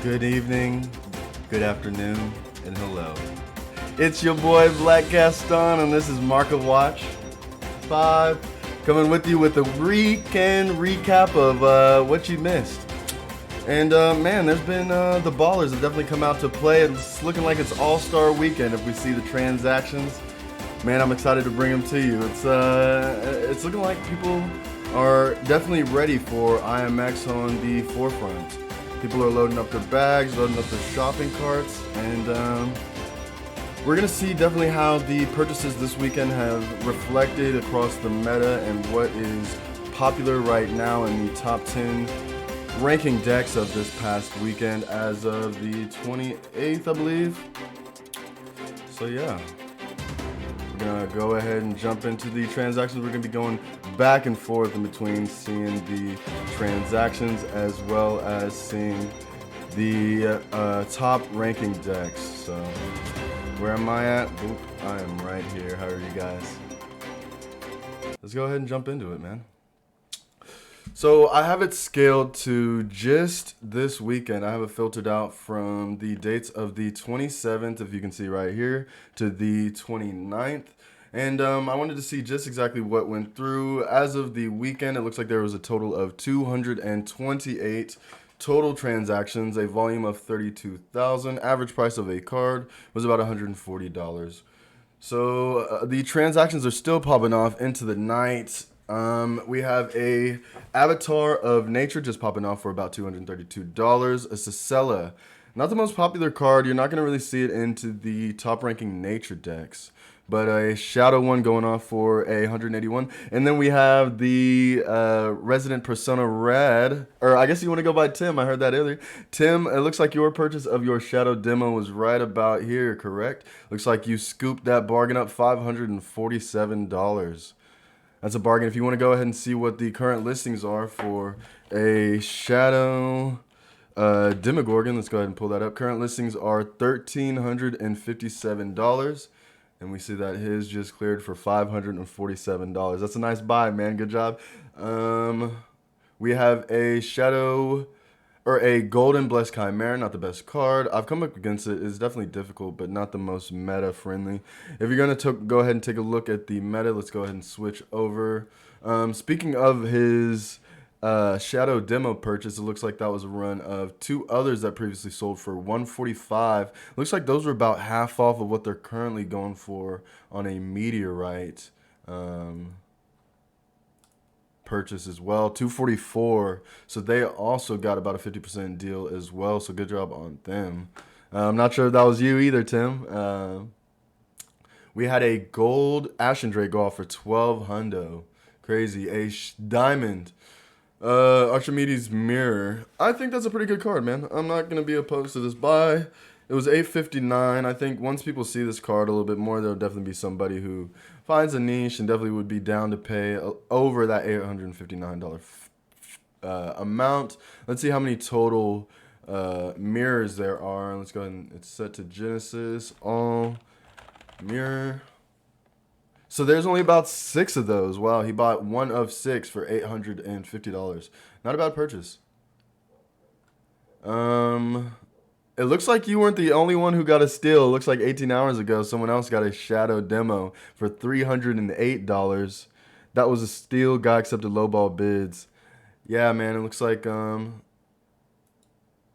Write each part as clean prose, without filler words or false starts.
Good evening, good afternoon, and hello. It's your boy Black Gaston, and this is Market Watch 5, coming with you with a weekend recap of what you missed. And man, there's been the ballers have definitely come out to play. It's looking like it's All-Star Weekend if we see the transactions. Man, I'm excited to bring them to you. It's looking like people are definitely ready for IMX on the forefront. People are loading up their bags, loading up their shopping carts, and we're going to see definitely how the purchases this weekend have reflected across the meta and what is popular right now in the top 10 ranking decks of this past weekend as of the 28th, I believe. So yeah, we're going to go ahead and jump into the transactions. We're going to be going back and forth in between seeing the transactions as well as seeing the top ranking decks. So where am I at? Oop, I am right here. How are you guys? Let's go ahead and jump into it, man. So I have it scaled to just this weekend. I have it filtered out from the dates of the 27th, if you can see right here, to the 29th. And I wanted to see just exactly what went through. As of the weekend, it looks like there was a total of 228 total transactions, a volume of 32,000. Average price of a card was about $140. So the transactions are still popping off into the night. We have a Avatar of Nature just popping off for about $232. A Cicella, not the most popular card. You're not going to really see it into the top ranking nature decks. But a Shadow one going off for a 181. And then we have the Resident Persona Red. Or I guess you want to go by Tim. I heard that earlier. Tim, it looks like your purchase of your Shadow demo was right about here, correct? Looks like you scooped that bargain up, $547. That's a bargain. If you want to go ahead and see what the current listings are for a Shadow Demogorgon, let's go ahead and pull that up. Current listings are $1,357. And we see that his just cleared for $547. That's a nice buy, man. Good job. We have a Shadow, or a Golden Blessed Chimera. Not the best card. I've come up against it. It's definitely difficult, but not the most meta-friendly. If you're going to go ahead and take a look at the meta, let's go ahead and switch over. Speaking of his Shadow demo purchase, it looks like that was a run of two others that previously sold for $145. Looks like those were about half off of what they're currently going for on a Meteorite purchase as well. $244. So they also got about a 50% deal as well. So good job on them. I'm not sure if that was you either, Tim. We had a gold Ashen Drake go off for 12 hundo. Crazy. A diamond Archimedes Mirror. I think that's a pretty good card, man. I'm not going to be opposed to this buy. It was $859. I think once people see this card a little bit more, there'll definitely be somebody who finds a niche and definitely would be down to pay over that $859 amount. Let's see how many total mirrors there are. Let's go ahead and it's set to Genesis. All mirror. So there's only about 6 of those. Wow, he bought one of 6 for $850. Not a bad purchase. It looks like you weren't the only one who got a steal. It looks like 18 hours ago, someone else got a Shadow demo for $308. That was a steal. Guy accepted lowball bids. Yeah, man, it looks like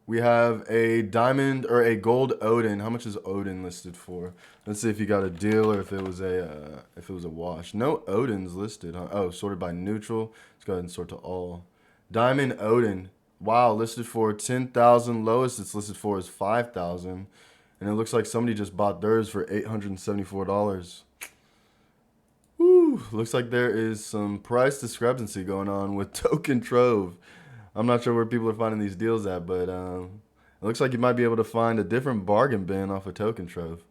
we have a diamond or a gold Odin. How much is Odin listed for? Let's see if you got a deal or if it was a wash. No Odin's listed, huh? Oh, sorted by neutral. Let's go ahead and sort to all. Diamond Odin. Wow, listed for 10,000. Lowest it's listed for is 5,000. And it looks like somebody just bought theirs for $874. Woo! Looks like there is some price discrepancy going on with Token Trove. I'm not sure where people are finding these deals at, but it looks like you might be able to find a different bargain bin off of Token Trove.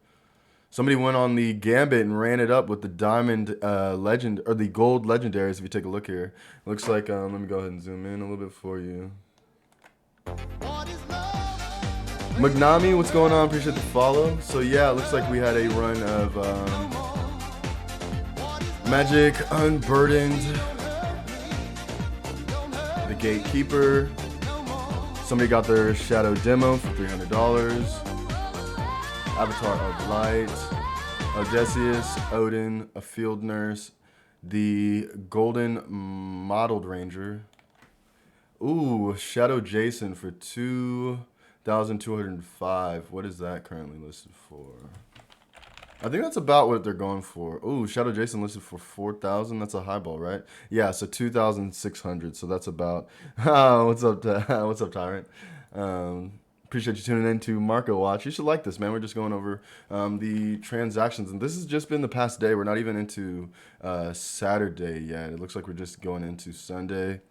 Somebody went on the Gambit and ran it up with the Diamond Legend, or the Gold Legendaries, if you take a look here. Looks like, let me go ahead and zoom in a little bit for you. Magnami, what's going on? Appreciate the follow. So yeah, it looks like we had a run of Magic Unburdened, the Gatekeeper, Somebody got their Shadow demo for $300. Avatar of Light, Odysseus, Odin, a Field Nurse, the Golden Modeled Ranger. Ooh, Shadow Jason for 2,205. What is that currently listed for? I think that's about what they're going for. Ooh, Shadow Jason listed for 4,000. That's a highball, right? Yeah, so 2,600. So that's about. What's up, what's up, Tyrant? Appreciate you tuning in to Marco Watch. You should like this, man. We're just going over the transactions, and this has just been the past day. We're not even into Saturday yet. It looks like we're just going into Sunday.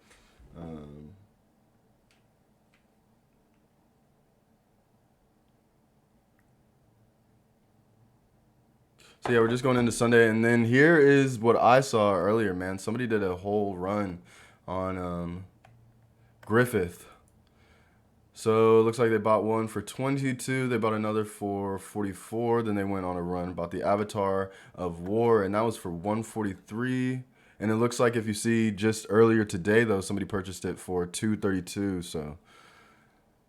So yeah, we're just going into Sunday, and then here is what I saw earlier, man. Somebody did a whole run on Griffith. So it looks like they bought one for 22. They bought another for 44. Then they went on a run, bought the Avatar of War, and that was for 143. And it looks like if you see just earlier today, though, somebody purchased it for 232. So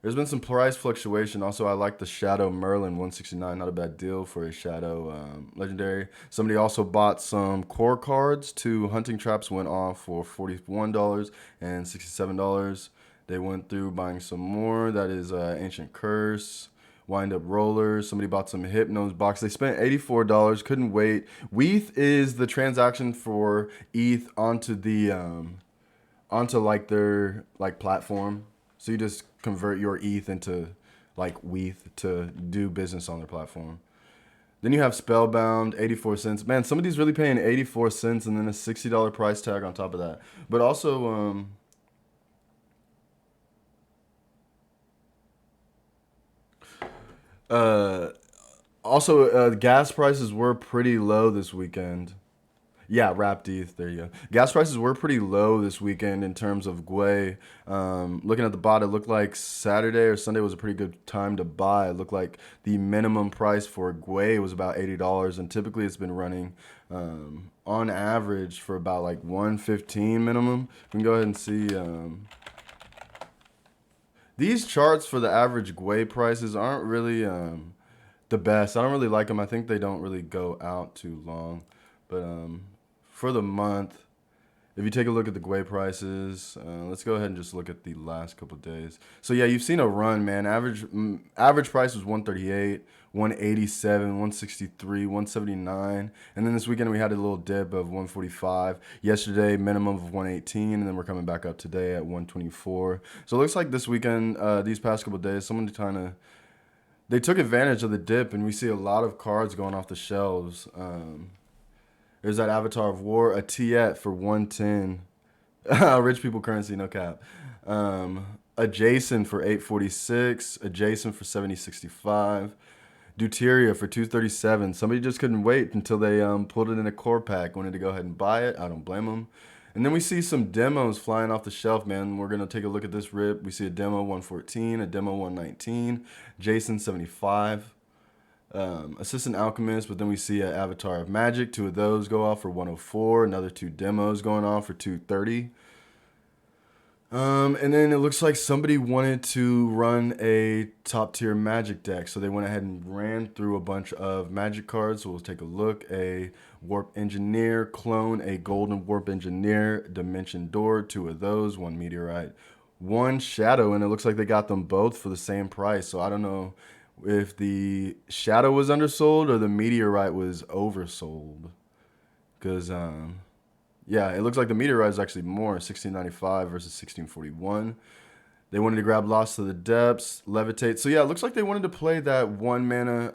there's been some price fluctuation. Also, I like the Shadow Merlin 169. Not a bad deal for a Shadow Legendary. Somebody also bought some core cards. 2 hunting traps went off for $41 and $67. They went through buying some more. That is Ancient Curse, Wind Up Rollers. Somebody bought some Hypnos box. They spent $84. Couldn't wait. WETH is the transaction for ETH onto the onto like their like platform. So you just convert your ETH into like WETH to do business on their platform. Then you have Spellbound, 84 cents. Man, somebody's really paying 84 cents and then a $60 price tag on top of that. But also gas prices were pretty low this weekend. Yeah, wrapped ETH. There you go. Gas prices were pretty low this weekend in terms of Gwei. Looking at the bot, it looked like Saturday or Sunday was a pretty good time to buy. It looked like the minimum price for Gwei was about $80, and typically it's been running on average for about like 115 minimum. We can go ahead and see. These charts for the average Gwei prices aren't really the best. I don't really like them. I think they don't really go out too long. But for the month, if you take a look at the Gwei prices, let's go ahead and just look at the last couple of days. So yeah, you've seen a run, man. Average price was 138, 187, 163, 179, and then this weekend we had a little dip of 145. Yesterday, minimum of 118, and then we're coming back up today at 124. So it looks like this weekend, these past couple of days, someone they took advantage of the dip, and we see a lot of cards going off the shelves. There's that Avatar of War, a Tiet for 110. Rich people currency, no cap. A Jason for 846. A Jason for 7065. Deuteria for 237. Somebody just couldn't wait until they pulled it in a core pack. Wanted to go ahead and buy it. I don't blame them. And then we see some demos flying off the shelf, man. We're going to take a look at this rip. We see a demo 114, a demo 119, Jason 75. Assistant Alchemist, but then we see an Avatar of Magic. 2 of those go off for 104. Another 2 demos going off for 230. And then it looks like somebody wanted to run a top tier Magic deck, so they went ahead and ran through a bunch of Magic cards. So we'll take a look. A Warp Engineer clone, a Golden Warp Engineer, Dimension Door, 2 of those, 1 Meteorite, 1 Shadow, and it looks like they got them both for the same price. So I don't know if the Shadow was undersold or the Meteorite was oversold. Because, yeah, it looks like the Meteorite is actually more, 1695 versus 1641. They wanted to grab Lost to the Depths, Levitate. So, yeah, it looks like they wanted to play that 1 mana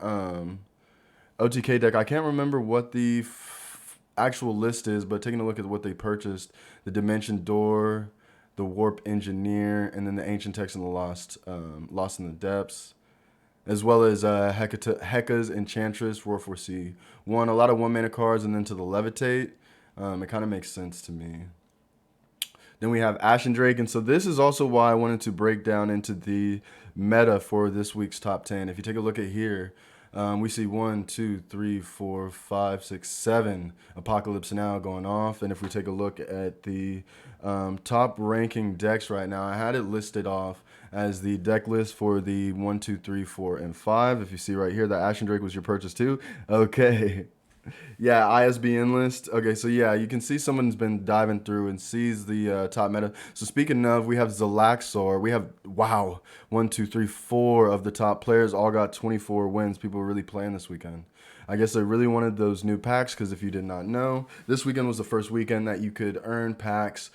OTK deck. I can't remember what the actual list is, but taking a look at what they purchased, the Dimension Door, the Warp Engineer, and then the Ancient Text and the Lost in the Depths, as well as Heka's Enchantress, Roar 4C. A lot of 1 mana cards, and then to the Levitate. It kind of makes sense to me. Then we have Ashen Drake, and so this is also why I wanted to break down into the meta for this week's top 10. If you take a look at here, We see 1, 2, 3, 4, 5, 6, 7 Apocalypse Now going off. And if we take a look at the top ranking decks right now, I had it listed off as the deck list for the 1, 2, 3, 4, and 5. If you see right here, that Ashen Drake was your purchase too. Okay. Yeah, ISBN list. Okay, so yeah, you can see someone's been diving through and sees the top meta. So speaking of, we have Zalaxor. We have, wow, 1, 2, 3, 4 of the top players all got 24 wins. People were really playing this weekend. I guess they really wanted those new packs because if you did not know, this weekend was the first weekend that you could earn packs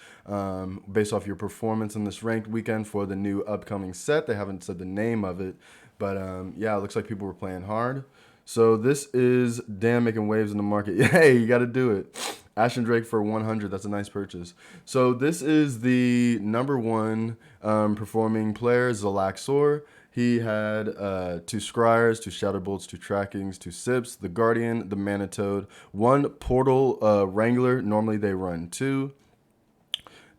based off your performance in this ranked weekend for the new upcoming set. They haven't said the name of it, but yeah, it looks like people were playing hard. So this is damn making waves in the market. Hey, you got to do it. Ashen Drake for 100. That's a nice purchase. So this is the number one performing player, Zalaxor. He had 2 Scryers, 2 Shadowbolts, 2 Trackings, 2 Sips, the Guardian, the Manitoad, 1 Portal Wrangler. Normally they run 2.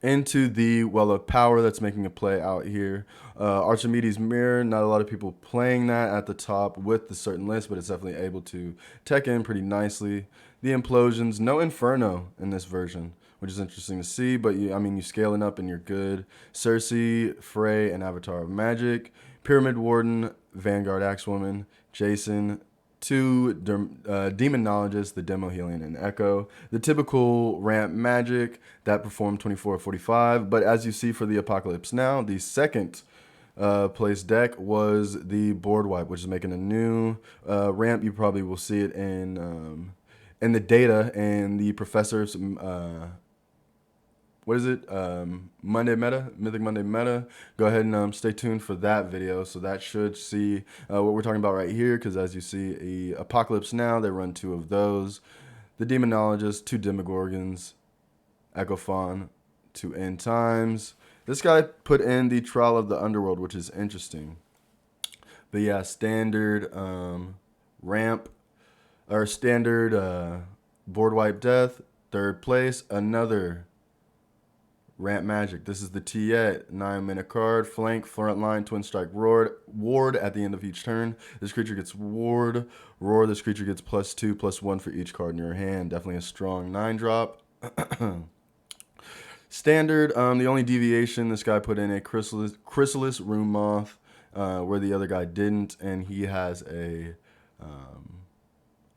Into the Well of Power that's making a play out here. Archimedes Mirror, not a lot of people playing that at the top with the certain list, but it's definitely able to tech in pretty nicely. The Implosions, no Inferno in this version, which is interesting to see, but you scaling up and you're good. Cersei, Frey, and Avatar of Magic. Pyramid Warden, Vanguard Axewoman, Jason, 2 Demonologists, the Demo Helion and Echo. The typical ramp magic that performed 24-45. But as you see for the Apocalypse Now, the second place deck was the Board Wipe, which is making a new ramp. You probably will see it in the data and the professor's what is it? Monday Meta, Mythic Monday Meta. Go ahead and stay tuned for that video. So that should see what we're talking about right here, because as you see, Apocalypse Now, they run 2 of those. The Demonologist, 2 Demogorgons, Echophon, 2 End Times. This guy put in the Trial of the Underworld, which is interesting. But yeah, standard ramp, or standard Board Wipe Death. Third place, another Ramp Magic. This is the Tiet, 9-mana card. Flank, Frontline, Twin Strike, Ward at the end of each turn. This creature gets Ward. Roar, this creature gets +2/+1 for each card in your hand. Definitely a strong 9-drop. Standard, the only deviation, this guy put in a Chrysalis Room Moth, where the other guy didn't, and he has a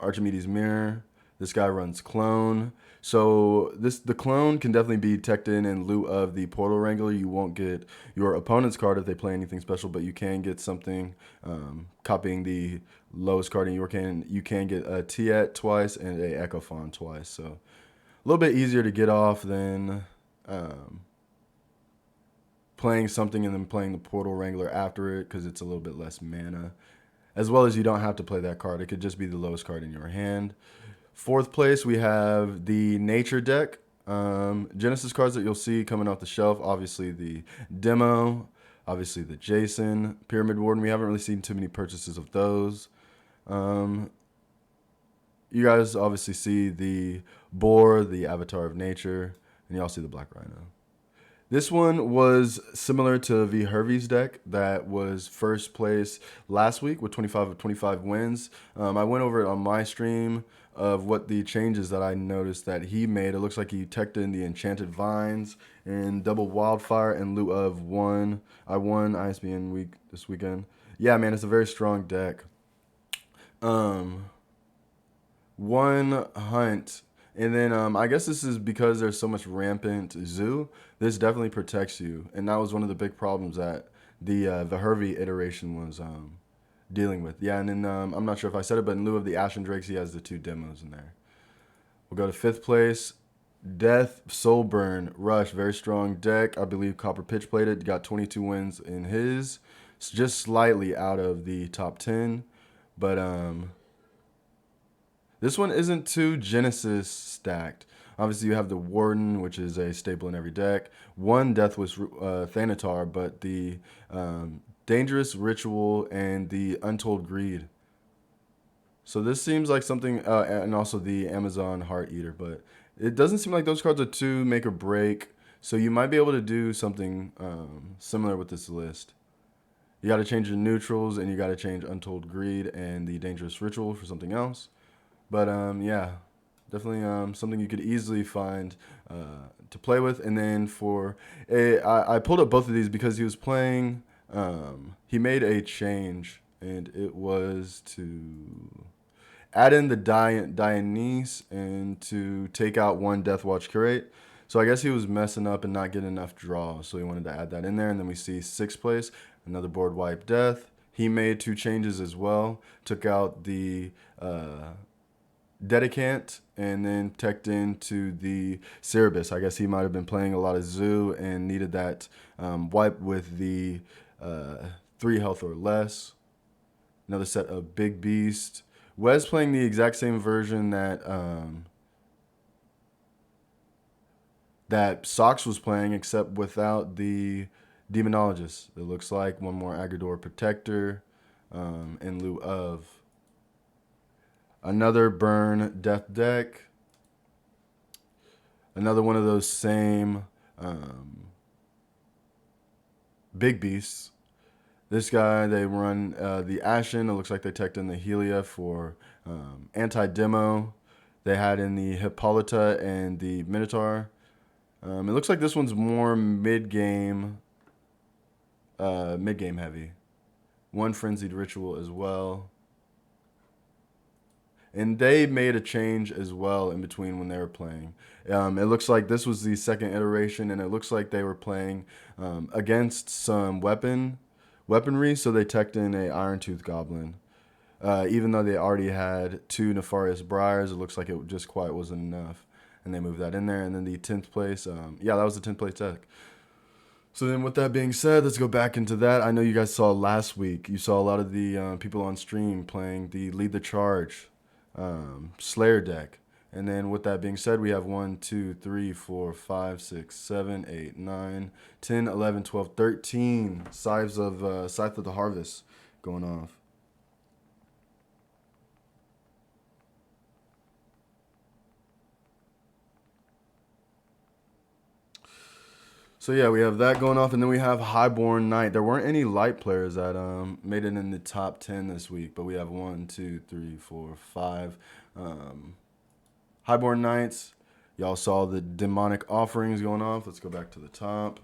Archimedes Mirror. This guy runs Clone. So the Clone can definitely be teched in lieu of the Portal Wrangler. You won't get your opponent's card if they play anything special, but you can get something copying the lowest card in your can. You can get a Tiet twice and a Echophon twice. So a little bit easier to get off than playing something and then playing the Portal Wrangler after it, because it's a little bit less mana. As well as you don't have to play that card. It could just be the lowest card in your hand. Fourth place, we have the Nature deck. Genesis cards that you'll see coming off the shelf. Obviously the Demo. Obviously the Jason. Pyramid Warden. We haven't really seen too many purchases of those. You guys obviously see the Boar, the Avatar of Nature. And you all see the Black Rhino. This one was similar to the Hervey's deck that was first place last week with 25 of 25 wins. I went over it on my stream of what the changes that I noticed that he made. It looks like he teched in the Enchanted Vines and double Wildfire in lieu of 1. I won ISBN week this weekend. Yeah, man, it's a very strong deck. 1 Hunt. And then I guess this is because there's so much rampant zoo. This definitely protects you, and that was one of the big problems that the Hervey iteration was dealing with. Yeah, and then I'm not sure if I said it, but in lieu of the Ashen Drakes, he has the 2 demos in there. We'll go to 5th place. Death, Soulburn, Rush, very strong deck. I believe Copper Pitch played it. Got 22 wins in his. It's just slightly out of the top 10, but this one isn't too Genesis stacked. Obviously, you have the Warden, which is a staple in every deck. 1 Deathless Thanatar, but the Dangerous Ritual and the Untold Greed. So this seems like something, and also the Amazon Heart Eater, but it doesn't seem like those cards are too make or break. So you might be able to do something similar with this list. You got to change your neutrals, and you got to change Untold Greed and the Dangerous Ritual for something else. But yeah, definitely something you could easily find to play with. And then I pulled up both of these because he was playing. He made a change, and it was to add in the Dionese and to take out one Death Watch Curate. So I guess he was messing up and not getting enough draw, so he wanted to add that in there. And then we see sixth place, another board wipe Death. He made two changes as well. Took out the Dedicant and then teched into the Cerebus. I guess he might have been playing a lot of Zoo and needed that wipe with the 3 health or less. Another set of Big Beast. Wes playing the exact same version that Sox was playing, except without the Demonologist. It looks like one more Agador Protector in lieu of another Burn Death deck. Another one of those same Big Beasts. This guy, they run the Ashen. It looks like they teched in the Helia for anti-demo. They had in the Hippolyta and the Minotaur. It looks like this one's more mid-game heavy. One Frenzied Ritual as well. And they made a change as well in between when they were playing. It looks like this was the second iteration, and it looks like they were playing against some weaponry, so they teched in a Iron Tooth Goblin. Even though they already had 2 Nefarious Briars, it looks like it just quite wasn't enough. And they moved that in there. And then the 10th place, that was the 10th place tech. So then with that being said, let's go back into that. I know you guys saw last week, you saw a lot of the people on stream playing the Lead the Charge Slayer deck. And then with that being said, we have 1, 2, 3, 4, 5, 6, 7, 8, 9, 10, 11, 12, 13 Scythe of the Harvest going off. So yeah, we have that going off, and then we have Highborn Knight. There weren't any light players that made it in the top 10 this week, but we have 1, 2, 3, 4, 5 Highborn Knights. Y'all saw the demonic offerings going off. Let's go back to the top.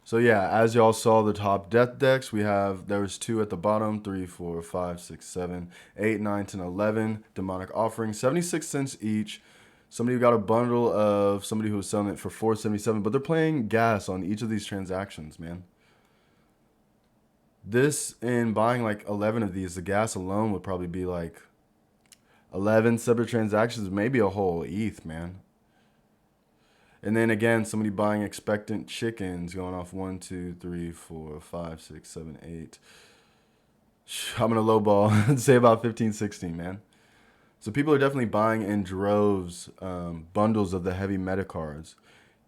So yeah, as y'all saw the top death decks, there was 2 at the bottom, 3, 4, 5, 6, 7, 8, 9, 10, 11 demonic offerings, 76 cents each. Somebody got a bundle of somebody who was selling it for $4.77, but they're playing gas on each of these transactions, man. This, and buying like 11 of these, the gas alone would probably be like 11 separate transactions, maybe a whole ETH, man. And then again, somebody buying expectant chickens going off 1, 2, 3, 4, 5, 6, 7, 8. I'm going to lowball and say about 15, 16, man. So people are definitely buying in droves bundles of the heavy meta cards.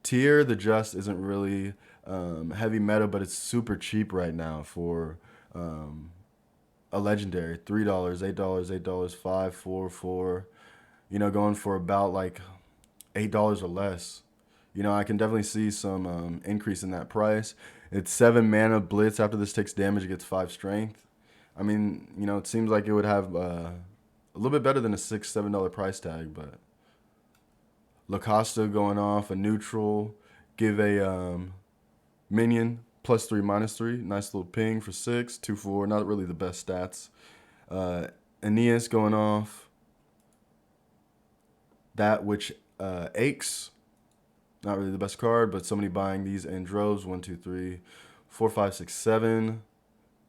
Tier the Just isn't really heavy meta, but it's super cheap right now for a legendary. $3, $8, $8, $5, $4, $4. Going for about like $8 or less. I can definitely see some increase in that price. It's 7 mana blitz. After this takes damage, it gets 5 strength. I mean, it seems like it would have a little bit better than a $6, $7 price tag, but Lacosta going off, a neutral, give a minion +3, -3. Nice little ping for 6, 2, 4. Not really the best stats. Aeneas going off. That which aches. Not really the best card, but somebody buying these in droves. 1, 2, 3, 4, 5, 6, 7.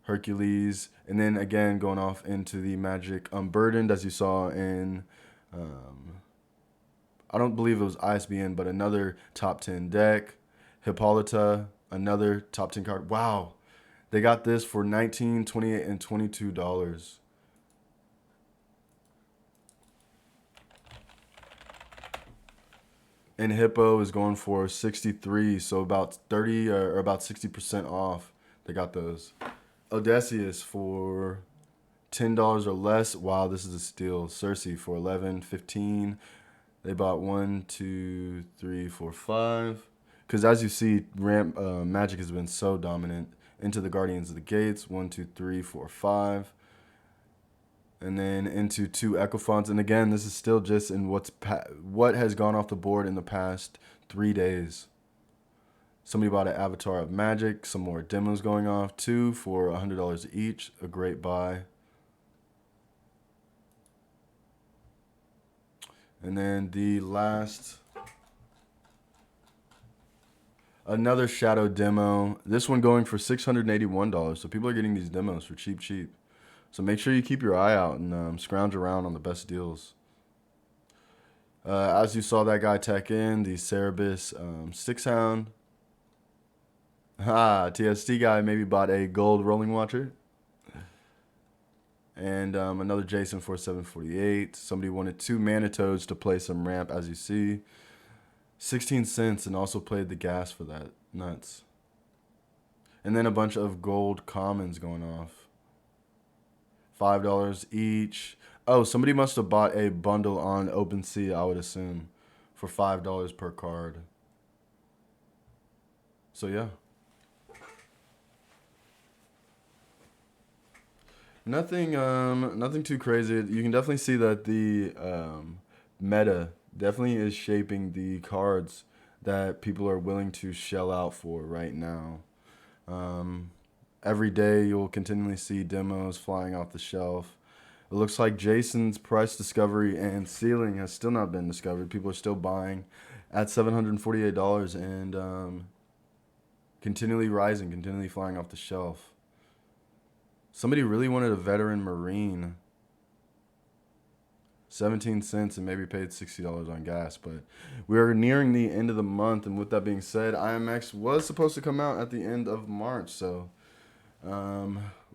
Hercules. And then again going off into the Magic Unburdened, as you saw in, I don't believe it was ISBN, but another top 10 deck. Hippolyta, another top 10 card. Wow. They got this for $19, $28, and $22. And Hippo is going for 63, so about 30 or about 60% off. They got those. Odysseus for $10 or less. Wow, this is a steal. Cersei for 11, 15. They bought 1, 2, 3, 4, 5. Because as you see, Magic has been so dominant. Into the Guardians of the Gates, 1, 2, 3, 4, 5. And then into 2 Echo Fonts. And again, this is still just in what has gone off the board in the past 3 days. Somebody bought an Avatar of Magic. Some more demos going off. 2 for $100 each. A great buy. And then the last, another Shadow demo. This one going for $681. So people are getting these demos for cheap. So make sure you keep your eye out and scrounge around on the best deals. As you saw that guy tech in, the Cerebus Stixhound. TST guy maybe bought a gold rolling watcher. And another Jason for $748. Somebody wanted 2 Manitoads to play some ramp, as you see. 16 cents, and also played the gas for that. Nuts. And then a bunch of gold commons going off. $5 each. Oh, somebody must have bought a bundle on OpenSea, I would assume, for $5 per card. So yeah. Nothing too crazy. You can definitely see that the meta definitely is shaping the cards that people are willing to shell out for right now. Every day you'll continually see demos flying off the shelf. It looks like Jason's price discovery and ceiling has still not been discovered. People are still buying at $748 and continually rising, continually flying off the shelf. Somebody really wanted a veteran Marine. 17 cents and maybe paid $60 on gas. But we are nearing the end of the month. And with that being said, IMX was supposed to come out at the end of March. So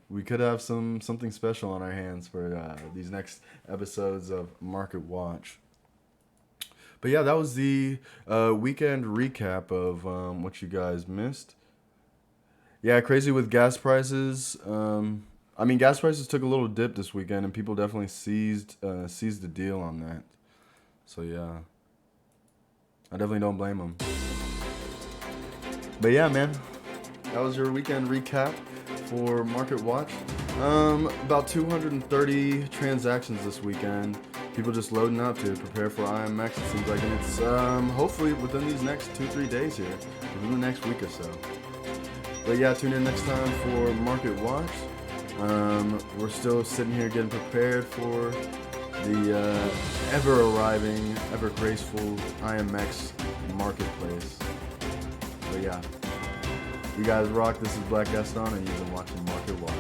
we could have something special on our hands for these next episodes of Market Watch. But yeah, that was the weekend recap of what you guys missed. Yeah, crazy with gas prices. I mean, gas prices took a little dip this weekend, and people definitely seized the deal on that. So yeah, I definitely don't blame them. But yeah, man, that was your weekend recap for Market Watch. About 230 transactions this weekend. People just loading up to prepare for IMX. It seems like, and it's hopefully within these next 2-3 days here, within the next week or so. But yeah, tune in next time for Market Watch. We're still sitting here getting prepared for the ever-arriving, ever-graceful IMX marketplace. But yeah, you guys rock. This is Black Gaston, and you've been watching Market Watch.